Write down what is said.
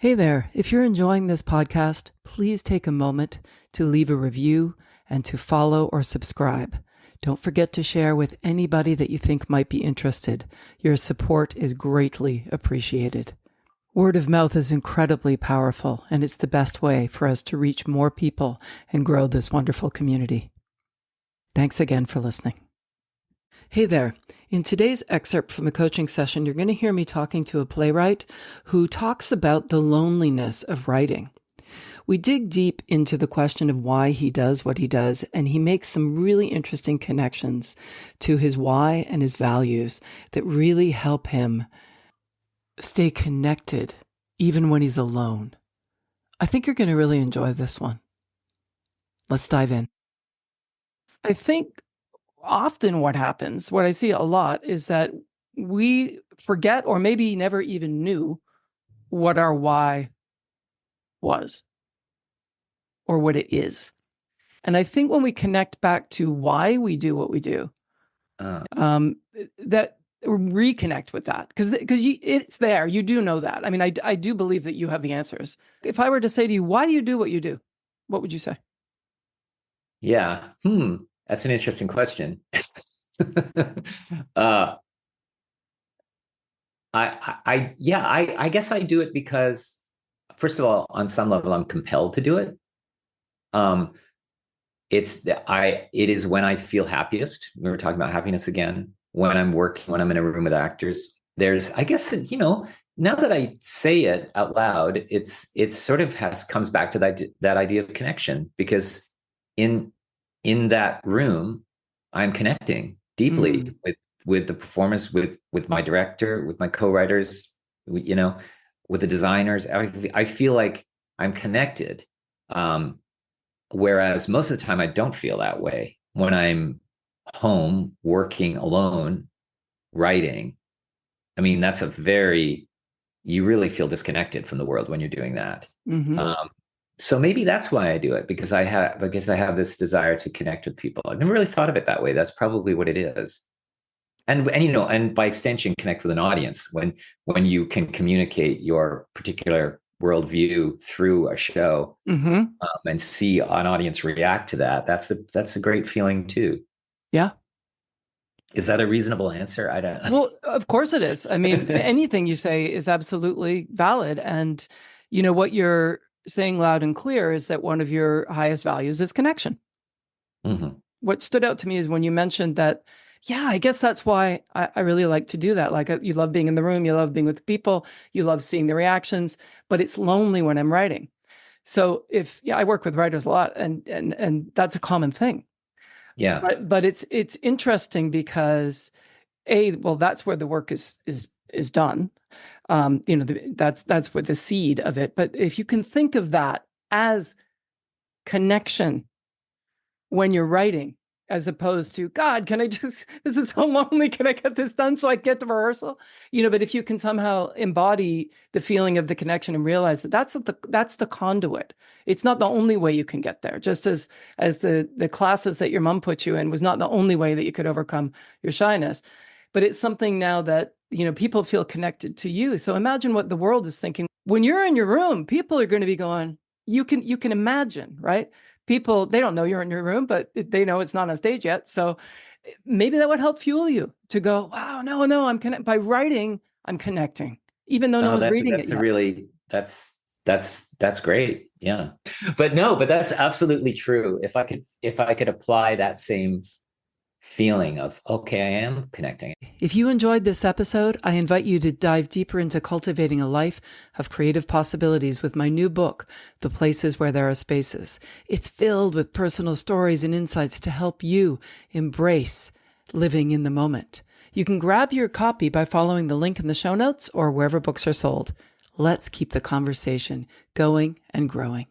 Hey there, if you're enjoying this podcast, please take a moment to leave a review and to follow or subscribe. Don't forget to share with anybody that you think might be interested. Your support is greatly appreciated. Word of mouth is incredibly powerful, and it's the best way for us to reach more people and grow this wonderful community. Thanks again for listening. Hey there. In today's excerpt from the coaching session, you're going to hear me talking to a playwright who talks about the loneliness of writing. We dig deep into the question of why he does what he does, and he makes some really interesting connections to his why and his values that really help him stay connected even when he's alone. I think you're going to really enjoy this one. Let's dive in. I think often what happens, what I see a lot, is that we forget or maybe never even knew what our why was or what it is. And I think when we connect back to why we do what we do, that reconnect with that, because it's there. You do know that. I mean, I do believe that you have the answers. If I were to say to you, why do you do what you do? What would you say? Yeah. That's an interesting question. I guess I do it because, first of all, on some level, I'm compelled to do it. It is when I feel happiest. We were talking about happiness again. When I'm working, when I'm in a room with actors, I guess, now that I say it out loud, it sort of comes back to that idea of connection, because in that room, I'm connecting deeply with the performers, with my director, with my co-writers, with the designers. I feel like I'm connected. Whereas most of the time I don't feel that way when I'm home working alone, writing. I mean, you really feel disconnected from the world when you're doing that. So maybe that's why I do it, because I have this desire to connect with people. I've never really thought of it that way. That's probably what it is. And by extension, connect with an audience when you can communicate your particular worldview through a show, and see an audience react to that. That's a great feeling too. Yeah. Is that a reasonable answer? I don't. Well, of course it is. I mean, anything you say is absolutely valid. And what you're saying loud and clear is that one of your highest values is connection. What stood out to me is when you mentioned that, yeah, I guess that's why I really like to do that. Like, you love being in the room, you love being with the people, you love seeing the reactions, but it's lonely when I'm writing. So I work with writers a lot, and that's a common thing. Yeah. But it's interesting because that's where the work is done. That's where the seed of it. But if you can think of that as connection when you're writing, as opposed to, God, this is so lonely. Can I get this done so I get to rehearsal? But if you can somehow embody the feeling of the connection and realize that that's the conduit. It's not the only way you can get there. Just as the classes that your mom put you in was not the only way that you could overcome your shyness, but it's something now that, people feel connected to you. So imagine what the world is thinking. When you're in your room, people are going to be going, you can imagine, right? People, they don't know you're in your room, but they know it's not on stage yet. So maybe that would help fuel you to go, wow, no, by writing, I'm connecting, even though no one's reading it yet. That's great. Yeah. But that's absolutely true. If I could apply that same feeling of, okay, I am connecting. If you enjoyed this episode, I invite you to dive deeper into cultivating a life of creative possibilities with my new book, The Places Where There Are Spaces. It's filled with personal stories and insights to help you embrace living in the moment. You can grab your copy by following the link in the show notes or wherever books are sold. Let's keep the conversation going and growing.